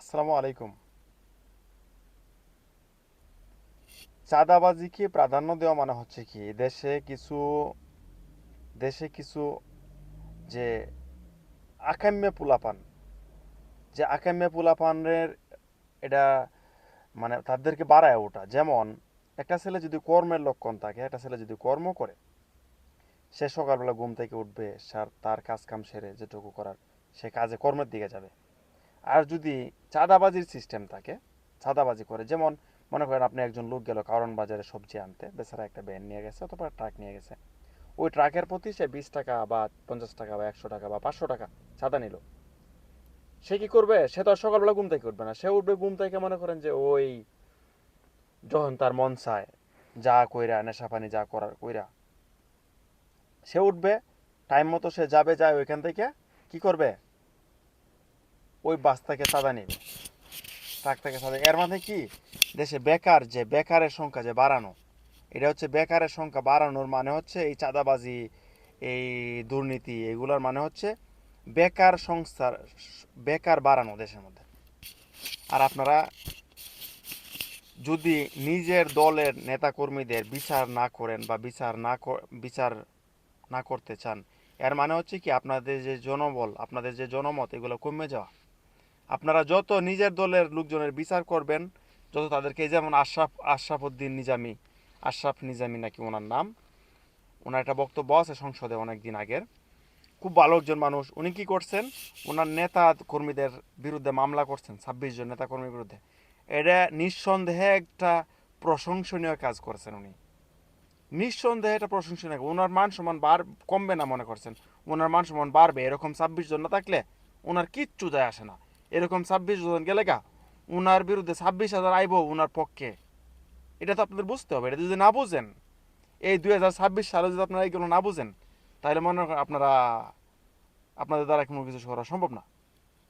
আসসালামু আলাইকুম। চাঁদাবাজিকে প্রাধান্য দেওয়া মানে হচ্ছে কি দেশে কিছু যে আকাম্য পোলাপানের এটা মানে তাদেরকে বাড়ায় ওঠা। যেমন একটা ছেলে যদি কর্মের লক্ষণ থাকে, একটা ছেলে যদি কর্ম করে, সে সকালবেলা ঘুম থেকে উঠবে, তার কাজ কাম সেরে যেটুকু করার সে কাজে কর্মের দিকে যাবে। আর যদি চাঁদাবাজির সিস্টেম থাকে, চাঁদাবাজি করে, যেমন মনে করেন আপনি একজন লোক গেল কারণ বাজারে সবজি আনতে, বেচারা একটা ভ্যান নিয়ে গেছে অথবা ট্রাক নিয়ে গেছে, ওই ট্রাকের প্রতি সে 20 টাকা বা 50 টাকা বা 100 টাকা বা 500 টাকা চাঁদা নিল। সে কি করবে? সে তো আর সকালবেলা ঘুম থেকে উঠবে না, সে উঠবে ঘুম থেকে মনে করেন যে ওই যখন তার মন চায় যা কইরা নেশা পানি যা করার কইরা সে উঠবে, টাইম মতো সে যাবে, যায় ওইখান থেকে কি করবে, ওই বাস থেকে চাঁদা নিবে, ট্রাক থেকে চাঁদা। এর মানে কি, দেশে বেকারের সংখ্যা যে বাড়ানো, এটা হচ্ছে বেকারের সংখ্যা বাড়ানোর মানে হচ্ছে এই চাঁদাবাজি, এই দুর্নীতি, এগুলোর মানে হচ্ছে বেকার সংস্থার, বেকার বাড়ানো দেশের মধ্যে। আর আপনারা যদি নিজের দলের নেতাকর্মীদের বিচার না করেন বা বিচার না করতে চান, এর মানে হচ্ছে কি আপনাদের যে জনবল, আপনাদের যে জনমত, এগুলো কমে যাওয়া। আপনারা যত নিজের দলের লোকজনের বিচার করবেন, যত তাদেরকে, এই যেমন আশরাফ নিজামী, আশরাফ নিজামী নাকি ওনার নাম, ওনার একটা বক্তব্য আছে সংসদে অনেক দিন আগের, খুব ভালো একজন মানুষ। উনি কি করছেন, ওনার নেতা কর্মীদের বিরুদ্ধে মামলা করছেন, 26 জন নেতা কর্মীর বিরুদ্ধে। এটা নিঃসন্দেহে একটা প্রশংসনীয় কাজ করেছেন উনি, নিঃসন্দেহে এটা প্রশংসনীয়। ওনার মান সম্মান কমবে না মনে করছেন? ওনার মান সম্মান বাড়বে। এরকম 26 জন না থাকলে ওনার কিচ্ছু যায় আসে না। এরকম 26 জন গেলে গা ওনার বিরুদ্ধে 26,000 আইব ওনার পক্ষে। এটা তো আপনাদের বুঝতে হবে। এটা যদি না বুঝেন, এই 2026 সালে যদি আপনারা এইগুলো না বুঝেন, তাহলে মনে করেন আপনাদের দ্বারা কোনো কিছু করা সম্ভব না।